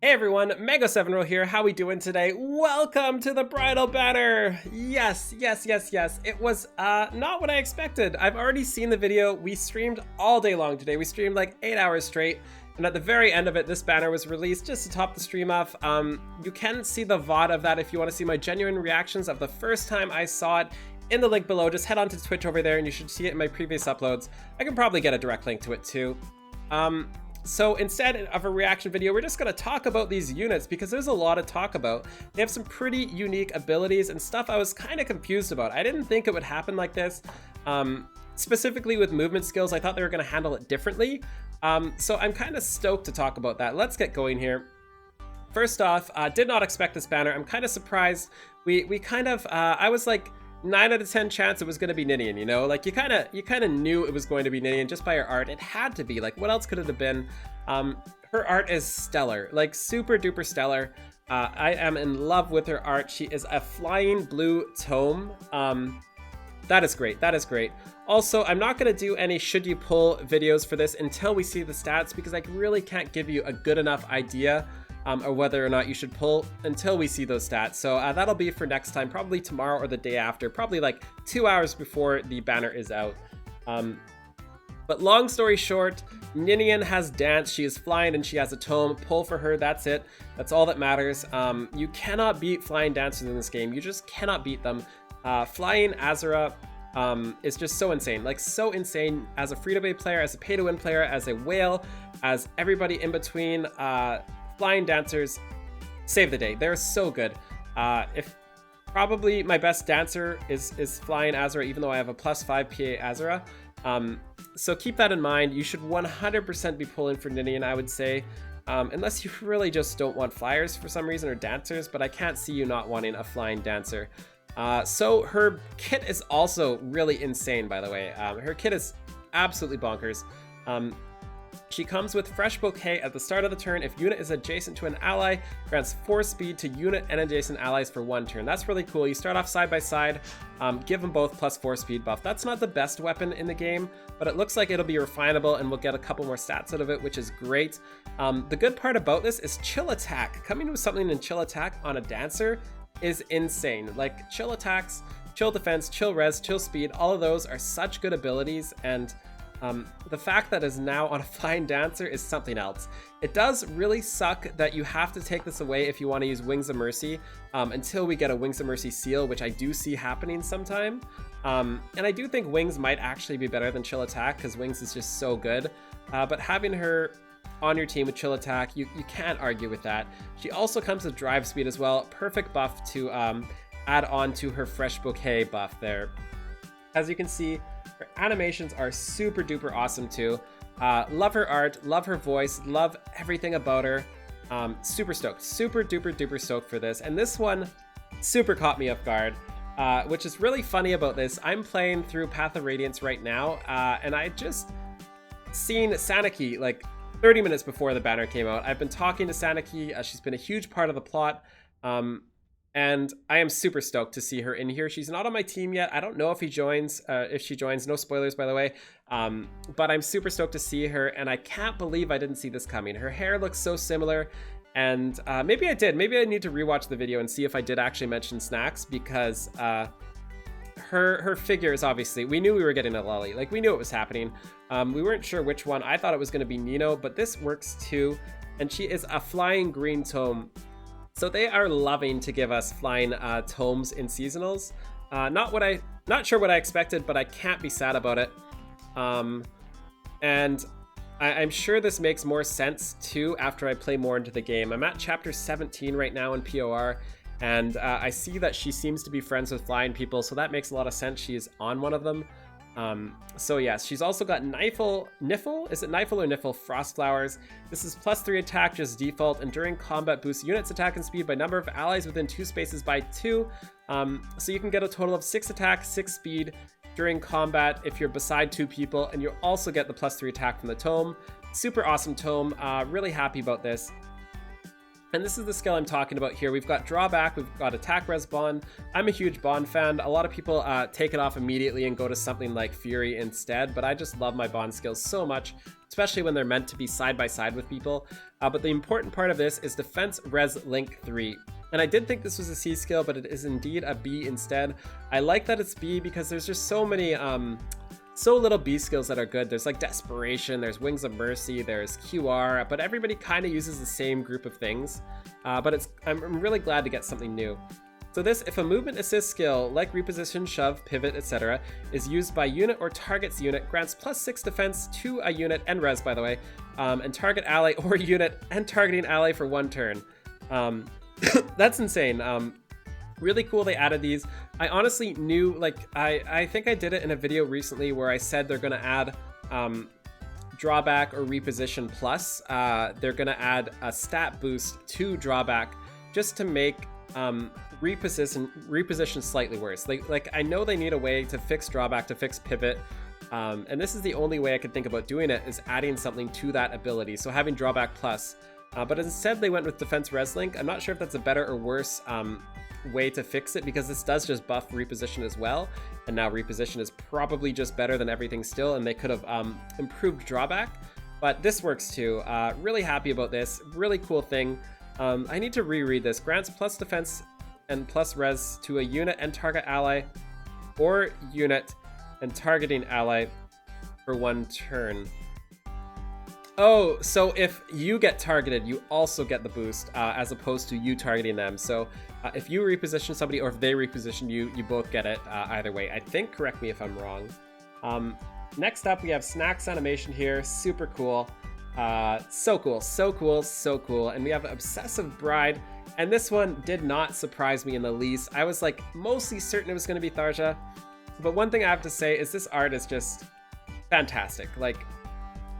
Hey everyone, Mego7Ro here. How we doing today? Welcome to the Bridal banner. Yes. It was not what I expected. I've already seen the video. We streamed all day long today. We streamed like 8 hours straight. And at the very end of it, this banner was released just to top the stream off. You can see the VOD of that if you want to see my genuine reactions of the first time I saw it in the link below. Just head on to Twitch over there and you should see it in my previous uploads. I can probably get a direct link to it too. So instead of a reaction video, we're just going to talk about these units because there's a lot to talk about. They have some pretty unique abilities and stuff I was kind of confused about. I didn't think it would happen like this. Specifically with movement skills, I thought they were going to handle it differently. So I'm kind of stoked to talk about that. Let's get going here. First off, did not expect this banner. I'm kind of surprised. We kind of, I was like 9 out of 10 chance it was going to be Ninian, you know? Like you kind of knew it was going to be Ninian just by her art. It had to be. Like what else could it have been? Her art is stellar, like super duper stellar. I am in love with her art. She is a flying blue tome. That is great. That is great. Also, I'm not going to do any should you pull videos for this until we see the stats because I really can't give you a good enough idea or whether or not you should pull until we see those stats. So that'll be for next time, probably tomorrow or the day after, probably like 2 hours before the banner is out. But long story short, Ninian has dance, she is flying and she has a tome. Pull for her, that's it. That's all that matters. You cannot beat flying dancers in this game. You just cannot beat them. Flying Azura is just so insane, like so insane as a free-to-play player, as a pay-to-win player, as a whale, as everybody in between. Flying dancers save the day. They're so good. If probably my best dancer is Flying Azura, even though I have a +5 PA Azura. So keep that in mind. You should 100% be pulling for Ninian, I would say, unless you really just don't want flyers for some reason or dancers, but I can't see you not wanting a flying dancer. So her kit is also really insane, by the way. Her kit is absolutely bonkers. She comes with Fresh Bouquet at the start of the turn. If unit is adjacent to an ally, grants 4 speed to unit and adjacent allies for 1 turn. That's really cool. You start off side by side, give them both +4 speed buff. That's not the best weapon in the game, but it looks like it'll be refinable and we'll get a couple more stats out of it, which is great. The good part about this is chill attack. Coming with something in chill attack on a dancer is insane. Like chill attacks, chill defense, chill res, chill speed, all of those are such good abilities, and the fact that is now on a flying dancer is something else. It does really suck that you have to take this away if you want to use Wings of Mercy until we get a Wings of Mercy seal, which I do see happening sometime. And I do think Wings might actually be better than Chill Attack because Wings is just so good. But having her on your team with Chill Attack, you can't argue with that. She also comes with Drive Speed as well. Perfect buff to add on to her Fresh Bouquet buff there. As you can see, her animations are super duper awesome too. Love her art, love her voice, love everything about her. Super stoked, super duper stoked for this. And this one super caught me off guard, which is really funny about this. I'm playing through Path of Radiance right now, and I just seen Sanaki like 30 minutes before the banner came out. I've been talking to Sanaki. She's been a huge part of the plot. And I am super stoked to see her in here. She's not on my team yet. I don't know if she joins. No spoilers, by the way. But I'm super stoked to see her, and I can't believe I didn't see this coming. Her hair looks so similar, and maybe I did. Maybe I need to rewatch the video and see if I did actually mention Snacks, because her figure is obviously, we knew we were getting a lolly. Like, we knew it was happening. We weren't sure which one. I thought it was going to be Nino, but this works too. And she is a flying green tome. So they are loving to give us flying tomes in seasonals. Not sure what I expected, but I can't be sad about it. And I'm sure this makes more sense too after I play more into the game. I'm at chapter 17 right now in POR, and I see that she seems to be friends with flying people, so that makes a lot of sense. She is on one of them. So yes, she's also got Niffle, is it Niffle or Niffle? Frost Flowers. This is +3 attack, just default, and during combat boosts units attack and speed by number of allies within 2 spaces by 2. So you can get a total of 6 attack, 6 speed during combat if you're beside 2 people, and you'll also get the +3 attack from the tome. Super awesome tome, really happy about this. And this is the skill I'm talking about here. We've got drawback, we've got attack res bond. I'm a huge bond fan. A lot of people take it off immediately and go to something like Fury instead, but I just love my bond skills so much, especially when they're meant to be side by side with people. But the important part of this is defense res link 3. And I did think this was a C skill, but it is indeed a B instead. I like that it's B because there's just so many so little B skills that are good. There's like Desperation, there's Wings of Mercy, there's QR, but everybody kind of uses the same group of things. But I'm really glad to get something new. So this, if a movement assist skill, like reposition, shove, pivot, etc., is used by unit or target's unit, grants +6 defense to a unit, and res by the way, and target ally or unit, and targeting ally for 1 turn. That's insane. Really cool they added these. I honestly knew, like, I think I did it in a video recently where I said they're gonna add drawback or reposition plus. They're gonna add a stat boost to drawback just to make reposition slightly worse. Like I know they need a way to fix drawback, to fix pivot, and this is the only way I could think about doing it, is adding something to that ability, so having drawback plus. But instead they went with defense res link. I'm not sure if that's a better or worse way to fix it, because this does just buff reposition as well, and now reposition is probably just better than everything still, and they could have improved drawback, but this works too. Really happy about this, really cool thing. I need to reread this. Grants plus defense and plus res to a unit and target ally, or unit and targeting ally for 1 turn. Oh, so if you get targeted, you also get the boost, as opposed to you targeting them. So if you reposition somebody or if they reposition you, you both get it either way. I think, correct me if I'm wrong. Next up, we have Snacks animation here. Super cool. So cool, so cool, so cool. And we have Obsessive Bride. And this one did not surprise me in the least. I was like mostly certain it was going to be Tharja. But one thing I have to say is this art is just fantastic. Like,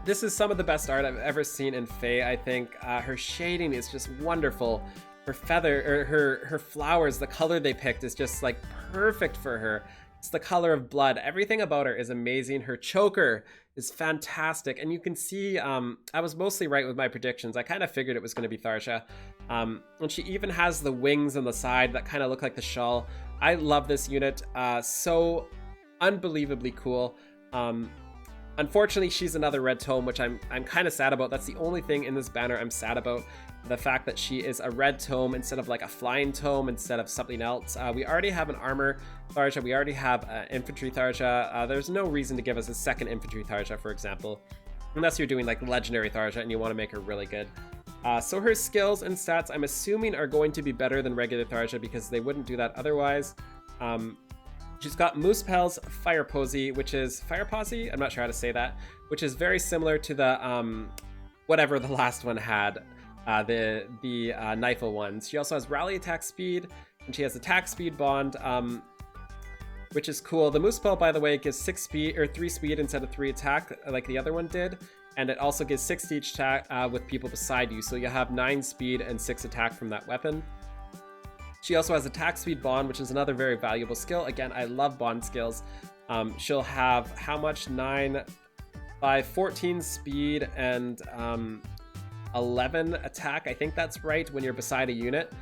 this is some of the best art I've ever seen in Fae, I think. Her shading is just wonderful. Her feather, or her flowers, the color they picked is just like perfect for her. It's the color of blood. Everything about her is amazing. Her choker is fantastic. And you can see, I was mostly right with my predictions. I kind of figured it was going to be Tharja. And she even has the wings on the side that kind of look like the shawl. I love this unit. So unbelievably cool. Unfortunately, she's another red tome, which I'm kind of sad about. That's the only thing in this banner I'm sad about. The fact that she is a red tome instead of like a flying tome, instead of something else. We already have an armor Tharja. We already have infantry Tharja. There's no reason to give us a second infantry Tharja, for example, unless you're doing like legendary Tharja and you want to make her really good. So her skills and stats, I'm assuming, are going to be better than regular Tharja because they wouldn't do that otherwise. She's got Moospel's Fire Posy, which is Fire Posy? I'm not sure how to say that, which is very similar to the whatever the last one had, the Nifle ones. She also has Rally Attack Speed, and she has Attack Speed Bond, which is cool. The Moospel, by the way, gives 6 speed or 3 speed instead of 3 attack, like the other one did, and it also gives 6 to each attack with people beside you, so you have 9 speed and 6 attack from that weapon. She also has Attack Speed Bond, which is another very valuable skill. Again, I love bond skills. She'll have how much? 9 by 14 speed and 11 attack. I think that's right when you're beside a unit.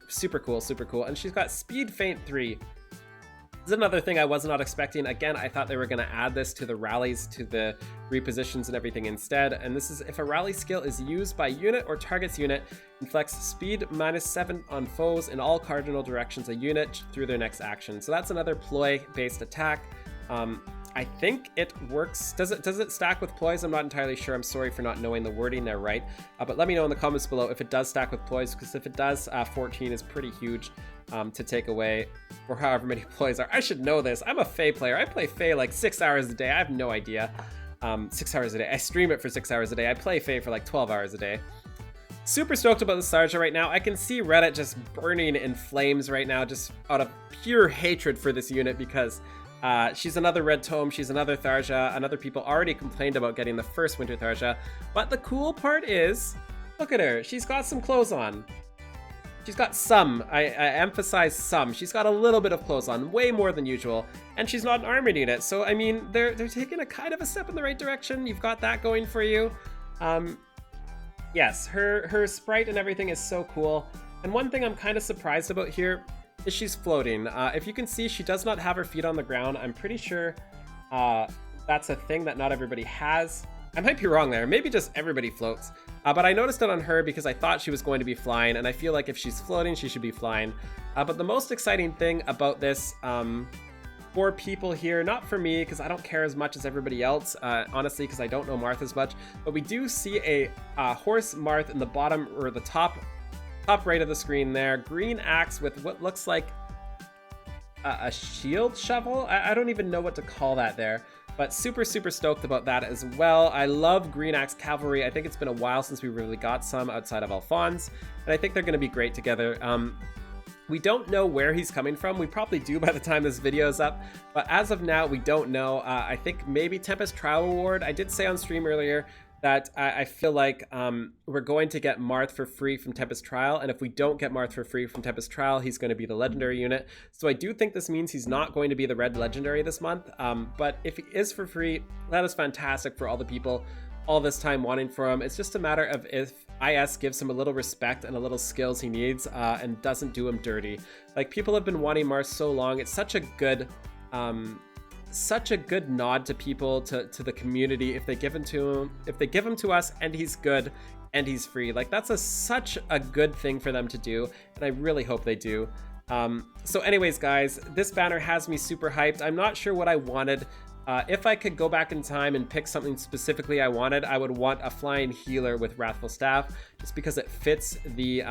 Super cool, super cool. And she's got Speed Feint 3. This is another thing I was not expecting. Again, I thought they were going to add this to the rallies, to the repositions and everything instead. And this is if a rally skill is used by unit or target's unit, inflicts speed -7 on foes in all cardinal directions a unit through their next action. So that's another ploy-based attack. I think it works. Does it stack with ploys? I'm not entirely sure. I'm sorry for not knowing the wording there right. But let me know in the comments below if it does stack with ploys, because if it does, 14 is pretty huge to take away, or however many ploys are. I should know this. I'm a Fae player. I play Fae like 6 hours a day. I have no idea. 6 hours a day. I stream it for 6 hours a day. I play Fae for like 12 hours a day. Super stoked about this Tharja right now. I can see Reddit just burning in flames right now, just out of pure hatred for this unit, because she's another red tome, she's another Tharja, and other people already complained about getting the first winter Tharja. But the cool part is, look at her, she's got some clothes on. She's got some, I emphasize some. She's got a little bit of clothes on, way more than usual, and she's not an armored unit. So I mean, they're taking a kind of a step in the right direction. You've got that going for you. Yes, her sprite and everything is so cool. And one thing I'm kind of surprised about here is she's floating. If you can see, she does not have her feet on the ground. I'm pretty sure that's a thing that not everybody has. I might be wrong there. Maybe just everybody floats. But I noticed it on her because I thought she was going to be flying, and I feel like if she's floating, she should be flying. But the most exciting thing about this for people here, not for me because I don't care as much as everybody else, honestly, because I don't know Marth as much, but we do see a horse Marth in the bottom or the top right of the screen there. Green axe with what looks like a shield shovel. I don't even know what to call that there, but super stoked about that as well. I love Green Axe Cavalry. I think it's been a while since we really got some outside of Alphonse, and I think they're going to be great together. We don't know where he's coming from. We probably do by the time this video is up, but as of now, we don't know. I think maybe Tempest Trial Reward. I did say on stream earlier that I feel like we're going to get Marth for free from Tempest Trial, and if we don't get Marth for free from Tempest Trial, he's going to be the legendary unit. So I do think this means he's not going to be the red legendary this month, but if he is for free, that is fantastic for all the people all this time wanting for him. It's just a matter of if IS gives him a little respect and a little skills he needs and doesn't do him dirty. Like, people have been wanting Marth so long. It's such a good nod to people, to the community, if they give him to us and he's good and he's free. Like, that's such a good thing for them to do, and I really hope they do. So anyways, guys, this banner has me super hyped. I'm not sure what I wanted. If I could go back in time and pick something specifically I wanted, I would want a flying healer with Wrathful Staff, just because it fits the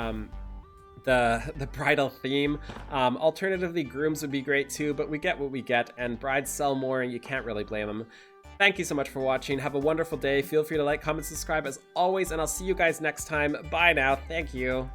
bridal theme. Alternatively, grooms would be great too, but we get what we get, and brides sell more, and you can't really blame them. Thank you so much for watching. Have a wonderful day. Feel free to like, comment, subscribe as always, and I'll see you guys next time. Bye now. Thank you.